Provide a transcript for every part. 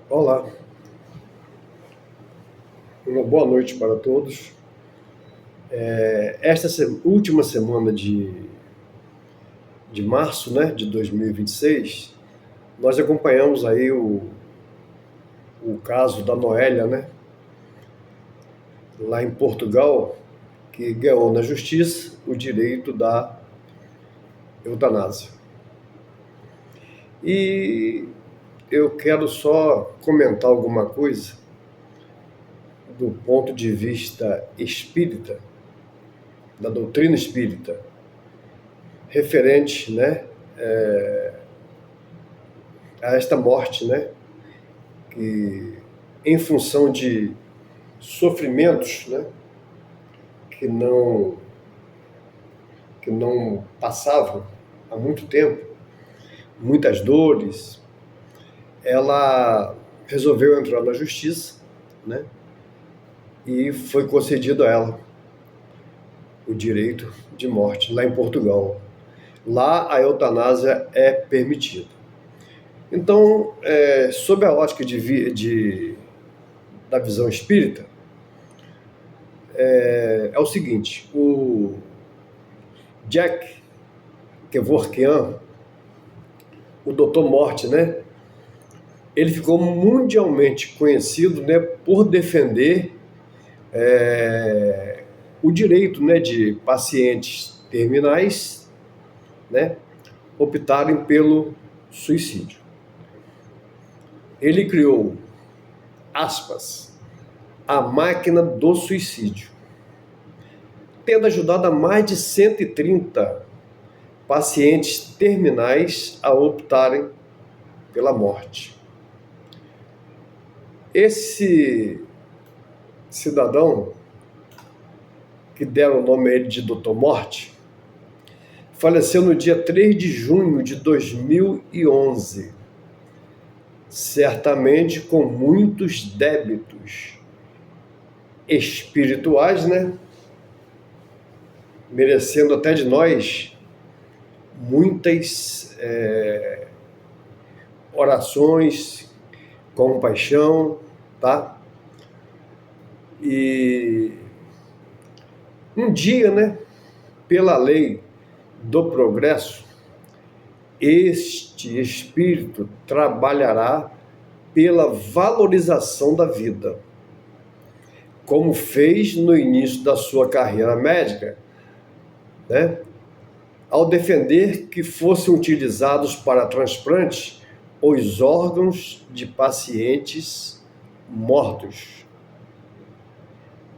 Olá, uma boa noite para todos. Esta última semana de março, né, de 2026, nós acompanhamos aí o caso da Noélia, né, lá em Portugal, que ganhou na justiça o direito da eutanásia. E eu quero só comentar alguma coisa do ponto de vista espírita, da doutrina espírita, referente, né, a esta morte, né, que em função de sofrimentos, né, que não que não passavam há muito tempo, muitas dores, ela resolveu entrar na justiça, né, e foi concedido a ela o direito de morte lá em Portugal. Lá a eutanásia é permitida. Então, sob a ótica da visão espírita, é o seguinte: o Jack Kevorkian, o Doutor Morte, né? Ele ficou mundialmente conhecido, né, por defender o direito, né, de pacientes terminais, né, optarem pelo suicídio. Ele criou, aspas, a máquina do suicídio, tendo ajudado a mais de 130 pacientes terminais a optarem pela morte. Esse cidadão, que deram o nome a ele de Doutor Morte, faleceu no dia 3 de junho de 2011, certamente com muitos débitos espirituais, né? Merecendo até de nós muitas orações, compaixão, tá? E um dia, né, pela lei do progresso, este espírito trabalhará pela valorização da vida, como fez no início da sua carreira médica, né, ao defender que fossem utilizados para transplante os órgãos de pacientes mortos.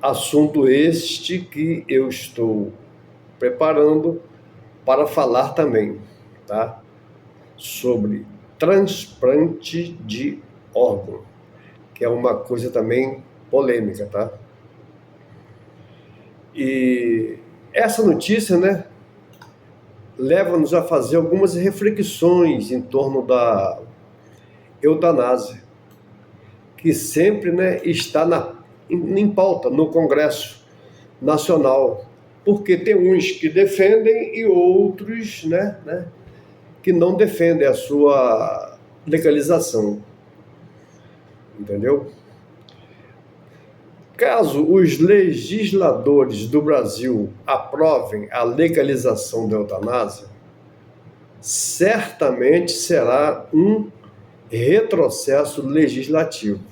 Assunto este que eu estou preparando para falar também, tá? Sobre transplante de órgão, que é uma coisa também polêmica, tá? E essa notícia, né, leva-nos a fazer algumas reflexões em torno da eutanásia, que sempre, né, está em pauta no Congresso Nacional, porque tem uns que defendem e outros, né, que não defendem a sua legalização, entendeu? Caso os legisladores do Brasil aprovem a legalização da eutanásia, certamente será um retrocesso legislativo.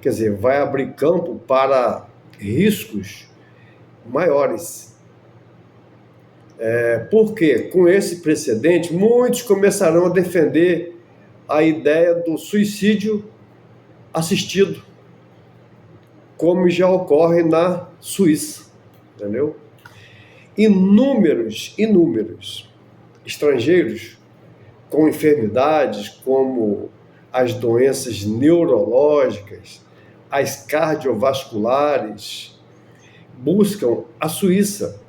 Quer dizer, vai abrir campo para riscos maiores. Porque, com esse precedente, muitos começarão a defender a ideia do suicídio assistido, como já ocorre na Suíça, entendeu? Inúmeros estrangeiros com enfermidades como as doenças neurológicas, as cardiovasculares, buscam a Suíça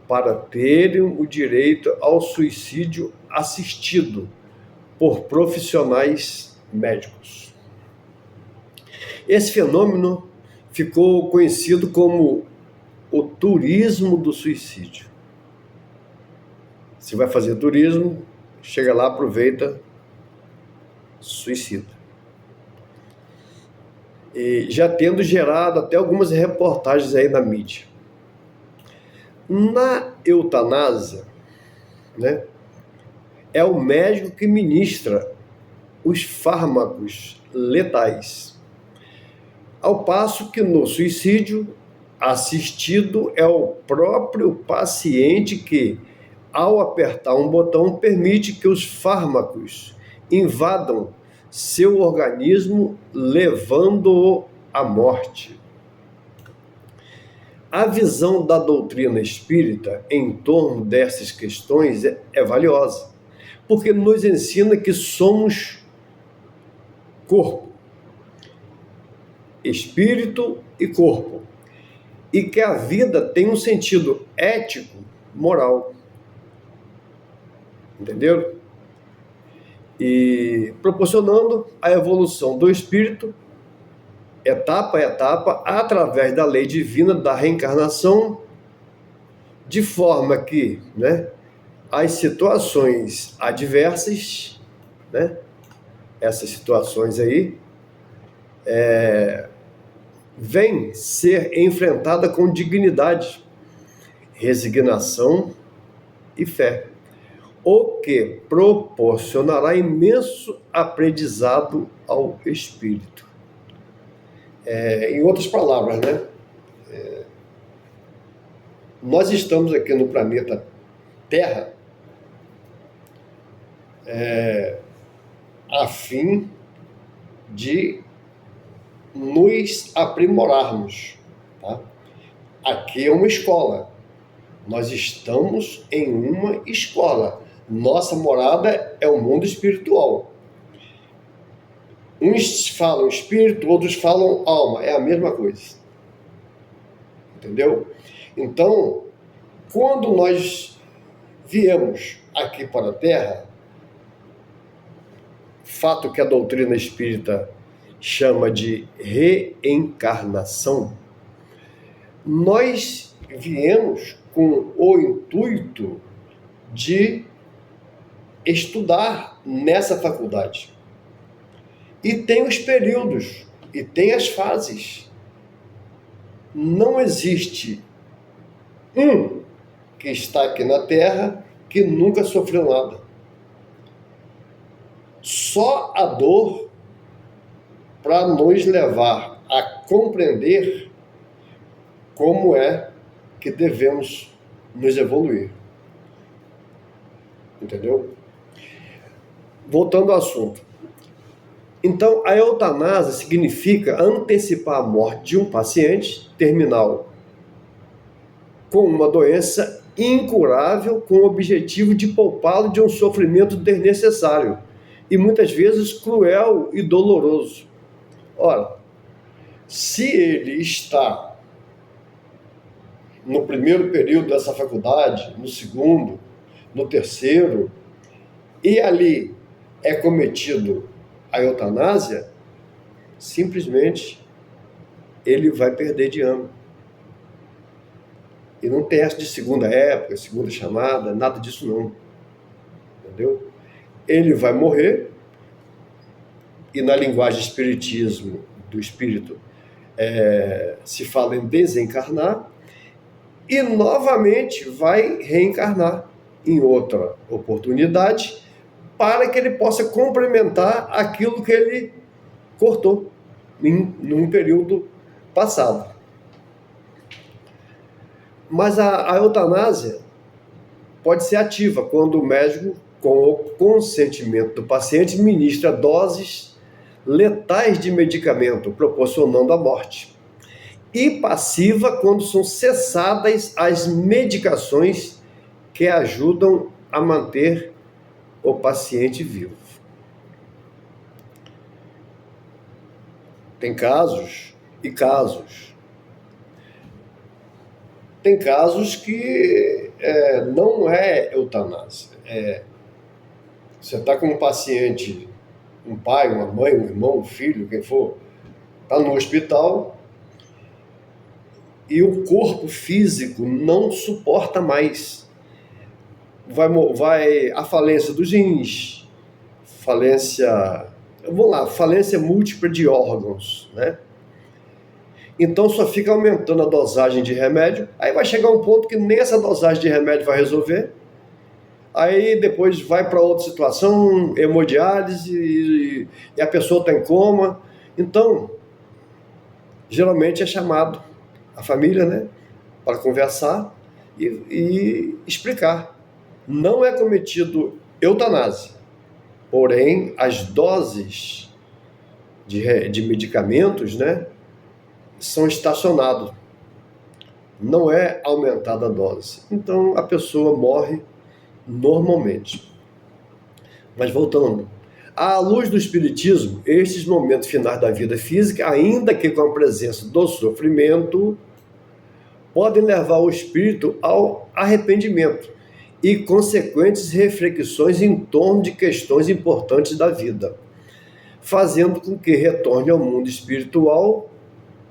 para terem o direito ao suicídio assistido por profissionais médicos. Esse fenômeno ficou conhecido como o turismo do suicídio. Se vai fazer turismo, chega lá, aproveita, suicida. e já tendo gerado até algumas reportagens aí na mídia. Na eutanásia, né, é o médico que ministra os fármacos letais, ao passo que no suicídio assistido é o próprio paciente que, ao apertar um botão, permite que os fármacos invadam seu organismo, levando-o à morte. A visão da doutrina espírita em torno dessas questões é valiosa, porque nos ensina que somos corpo, espírito e corpo, e que a vida tem um sentido ético, moral. Entenderam? E proporcionando a evolução do espírito, etapa a etapa, através da lei divina da reencarnação, de forma que, né, as situações adversas, né, essas situações aí, vêm ser enfrentada com dignidade, resignação e fé, o que proporcionará imenso aprendizado ao espírito. Em outras palavras, né? Nós estamos aqui no planeta Terra a fim de nos aprimorarmos. Tá? Aqui é uma escola. Nós estamos em uma escola. Nossa morada é o mundo espiritual. Uns falam espírito, outros falam alma. É a mesma coisa. Entendeu? Então, quando nós viemos aqui para a Terra, fato que a doutrina espírita chama de reencarnação, nós viemos com o intuito de estudar nessa faculdade. E tem os períodos, e tem as fases. Não existe um que está aqui na Terra que nunca sofreu nada. Só a dor para nos levar a compreender como é que devemos nos evoluir. Entendeu? Voltando ao assunto. Então, a eutanásia significa antecipar a morte de um paciente terminal com uma doença incurável, com o objetivo de poupá-lo de um sofrimento desnecessário e muitas vezes cruel e doloroso. Ora, se ele está no primeiro período dessa faculdade, no segundo, no terceiro, e ali é cometido a eutanásia, simplesmente ele vai perder de ano. E não tem essa de segunda época, segunda chamada, nada disso não. Entendeu? Ele vai morrer, e na linguagem espiritismo, do espírito, se fala em desencarnar, e novamente vai reencarnar em outra oportunidade, para que ele possa complementar aquilo que ele cortou num período passado. Mas a eutanásia pode ser ativa quando o médico, com o consentimento do paciente, ministra doses letais de medicamento, proporcionando a morte. E passiva quando são cessadas as medicações que ajudam a manter o paciente vivo. Tem casos e casos. Tem casos que não é eutanásia. Você está com um paciente, um pai, uma mãe, um irmão, um filho, quem for, está no hospital e o corpo físico não suporta mais. Vai a falência dos rins, falência múltipla de órgãos, né? Então só fica aumentando a dosagem de remédio, aí vai chegar um ponto que nem essa dosagem de remédio vai resolver, aí depois vai para outra situação, hemodiálise, e a pessoa está em coma. Então, geralmente é chamado a família, né, para conversar e explicar. Não é cometido eutanásia, porém as doses de medicamentos, né, são estacionados. Não é aumentada a dose. Então a pessoa morre normalmente. Mas voltando, à luz do Espiritismo, estes momentos finais da vida física, ainda que com a presença do sofrimento, podem levar o espírito ao arrependimento e consequentes reflexões em torno de questões importantes da vida, fazendo com que retorne ao mundo espiritual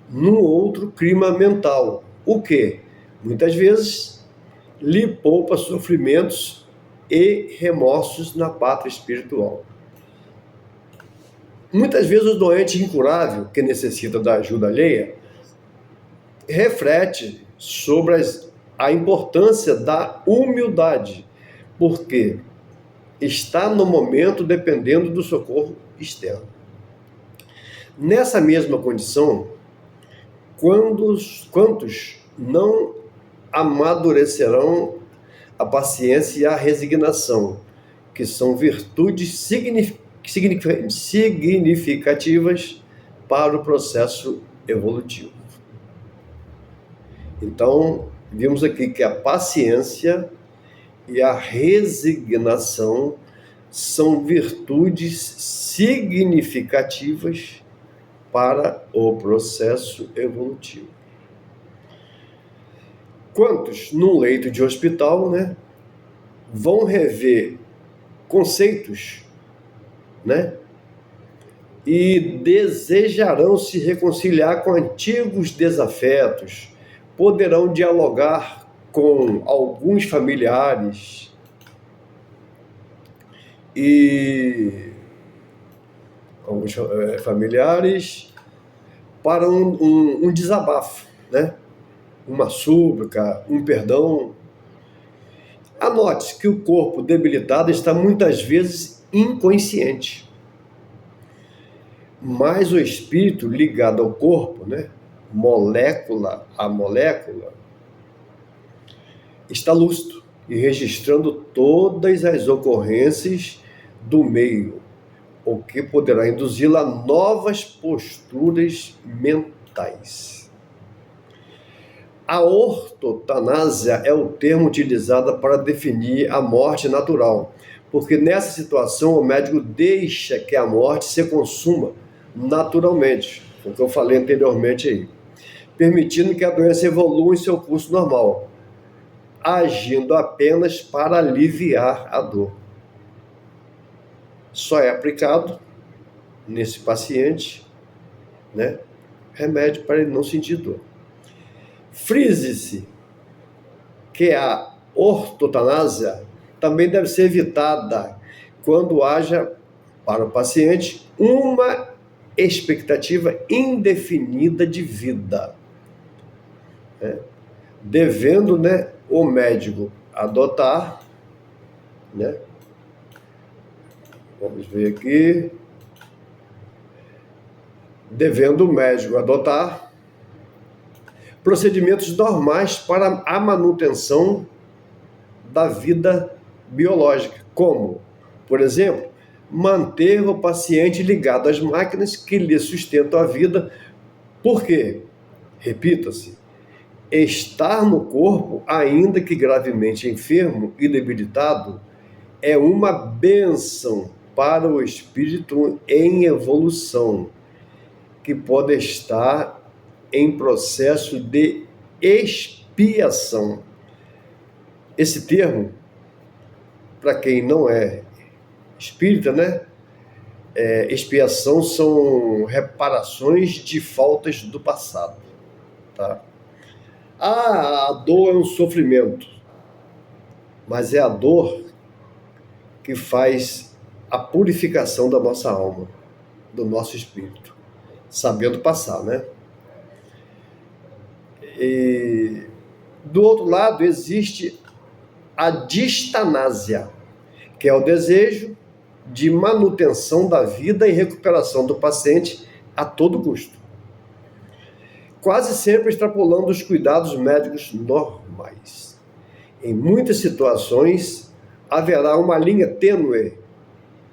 num outro clima mental, o que, muitas vezes, lhe poupa sofrimentos e remorsos na pátria espiritual. Muitas vezes o doente incurável, que necessita da ajuda alheia, reflete sobre a importância da humildade, porque está no momento dependendo do socorro externo. Nessa mesma condição, quantos não amadurecerão a paciência e a resignação, que são virtudes significativas para o processo evolutivo. Então, vimos aqui que a paciência e a resignação são virtudes significativas para o processo evolutivo. Quantos, num leito de hospital, né, vão rever conceitos, né, e desejarão se reconciliar com antigos desafetos, poderão dialogar com alguns familiares para um desabafo, né? Uma súplica, um perdão. Anote que o corpo debilitado está muitas vezes inconsciente, mas o espírito ligado ao corpo, né, molécula a molécula, está lúcido e registrando todas as ocorrências do meio, o que poderá induzi-la a novas posturas mentais. A ortotanásia é o termo utilizado para definir a morte natural, porque nessa situação o médico deixa que a morte se consuma naturalmente, o que eu falei anteriormente aí, permitindo que a doença evolua em seu curso normal, agindo apenas para aliviar a dor. Só é aplicado nesse paciente, né, remédio para ele não sentir dor. Frise-se que a ortotanásia também deve ser evitada quando haja para o paciente uma expectativa indefinida de vida, né, devendo, né, o médico adotar, né, vamos ver aqui, devendo o médico adotar procedimentos normais para a manutenção da vida biológica, como, por exemplo, manter o paciente ligado às máquinas que lhe sustentam a vida, porque, repita-se, estar no corpo, ainda que gravemente enfermo e debilitado, é uma bênção para o espírito em evolução, que pode estar em processo de expiação. Esse termo, para quem não é espírita, né? Expiação são reparações de faltas do passado, tá? A dor é um sofrimento, mas é a dor que faz a purificação da nossa alma, do nosso espírito, sabendo passar, né? E, do outro lado, existe a distanásia, que é o desejo de manutenção da vida e recuperação do paciente a todo custo, quase sempre extrapolando os cuidados médicos normais. Em muitas situações, haverá uma linha tênue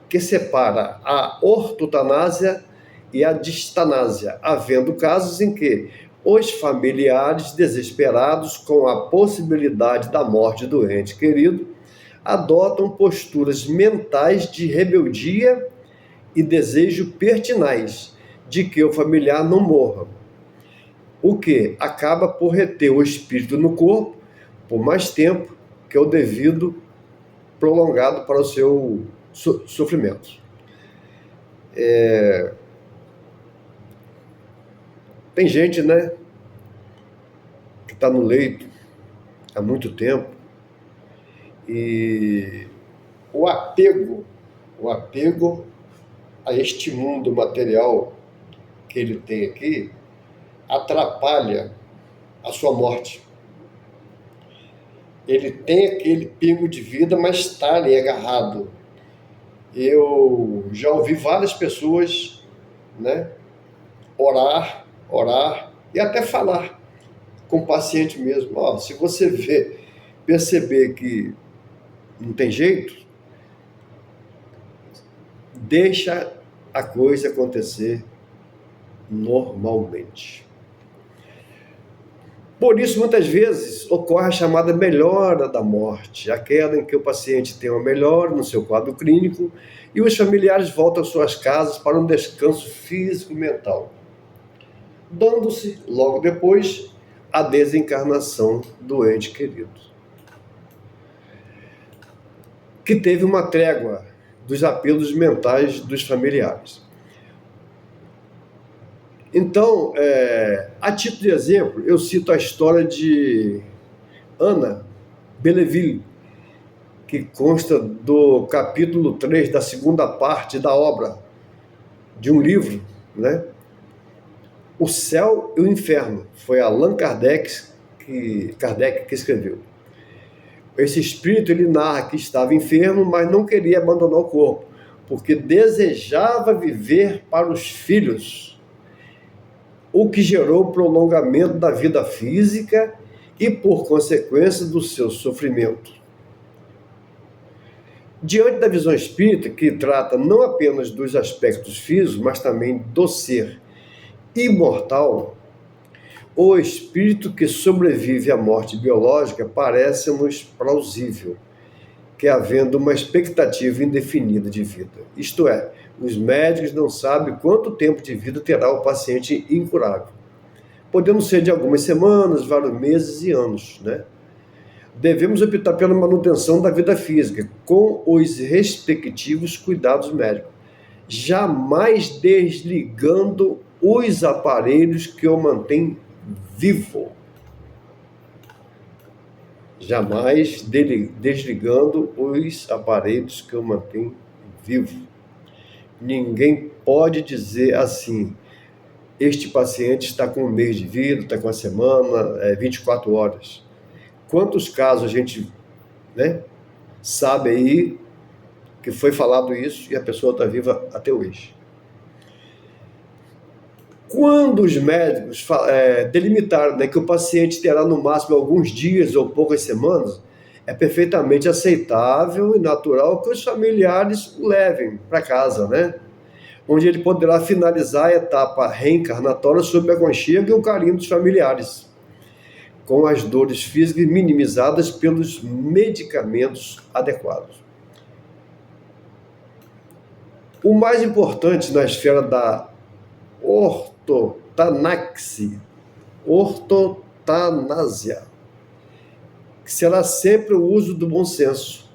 que separa a ortotanásia e a distanásia, havendo casos em que os familiares, desesperados com a possibilidade da morte do ente querido, adotam posturas mentais de rebeldia e desejo pertinaz de que o familiar não morra, o que acaba por reter o espírito no corpo por mais tempo que o devido prolongado para o seu sofrimento. Tem gente, né, que está no leito há muito tempo e o apego a este mundo material que ele tem aqui atrapalha a sua morte. Ele tem aquele pingo de vida, mas está ali agarrado. Eu já ouvi várias pessoas, né, orar e até falar com o paciente mesmo. Se você perceber que não tem jeito, deixa a coisa acontecer normalmente. Por isso, muitas vezes, ocorre a chamada melhora da morte, aquela em que o paciente tem uma melhora no seu quadro clínico e os familiares voltam às suas casas para um descanso físico e mental, dando-se, logo depois, a desencarnação do ente querido, que teve uma trégua dos apelos mentais dos familiares. Então, a título de exemplo, eu cito a história de Ana Belleville, que consta do capítulo 3 da segunda parte da obra, de um livro, né? O Céu e o Inferno. Foi Allan Kardec que escreveu. Esse espírito, ele narra que estava enfermo, mas não queria abandonar o corpo, porque desejava viver para os filhos, o que gerou o prolongamento da vida física e, por consequência, do seu sofrimento. Diante da visão espírita, que trata não apenas dos aspectos físicos, mas também do ser imortal, o espírito que sobrevive à morte biológica parece-nos plausível, que havendo uma expectativa indefinida de vida. Isto é, os médicos não sabem quanto tempo de vida terá o paciente incurável. Podemos ser de algumas semanas, vários meses e anos, né? Devemos optar pela manutenção da vida física, com os respectivos cuidados médicos, jamais desligando os aparelhos que o mantêm vivo. Jamais desligando os aparelhos que o mantêm vivo. Ninguém pode dizer assim: este paciente está com um mês de vida, está com uma semana, 24 horas. Quantos casos a gente, né, sabe aí que foi falado isso e a pessoa está viva até hoje? Quando os médicos delimitaram, né, que o paciente terá no máximo alguns dias ou poucas semanas, é perfeitamente aceitável e natural que os familiares o levem para casa, né? Onde ele poderá finalizar a etapa reencarnatória sob a aconchego e o carinho dos familiares, com as dores físicas minimizadas pelos medicamentos adequados. O mais importante na esfera da ortotanásia, que será sempre o uso do bom senso,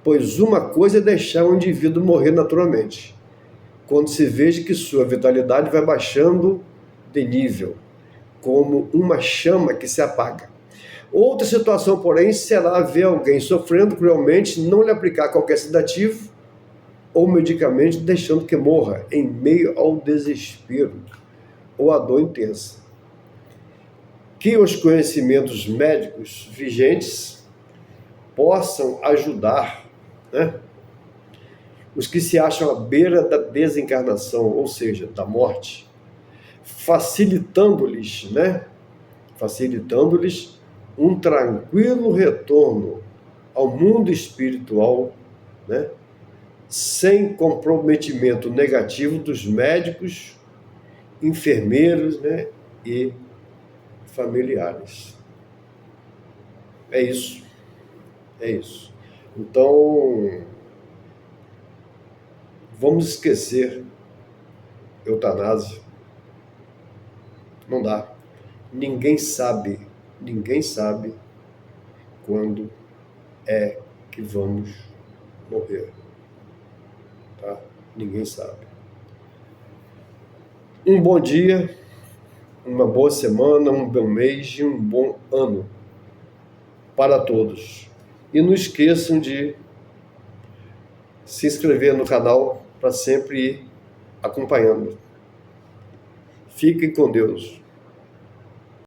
pois uma coisa é deixar o indivíduo morrer naturalmente, quando se veja que sua vitalidade vai baixando de nível, como uma chama que se apaga. Outra situação, porém, será ver alguém sofrendo cruelmente, não lhe aplicar qualquer sedativo ou medicamento, deixando que morra em meio ao desespero ou à dor intensa. que os conhecimentos médicos vigentes possam ajudar, né, os que se acham à beira da desencarnação, ou seja, da morte, facilitando-lhes, né, facilitando-lhes um tranquilo retorno ao mundo espiritual, né, sem comprometimento negativo dos médicos, enfermeiros, né, e familiares. É isso. É isso. Então, vamos esquecer eutanásia. Não dá. Ninguém sabe quando é que vamos morrer. Tá? Ninguém sabe. Um bom dia, uma boa semana, um bom mês e um bom ano para todos. E não esqueçam de se inscrever no canal para sempre ir acompanhando. Fiquem com Deus.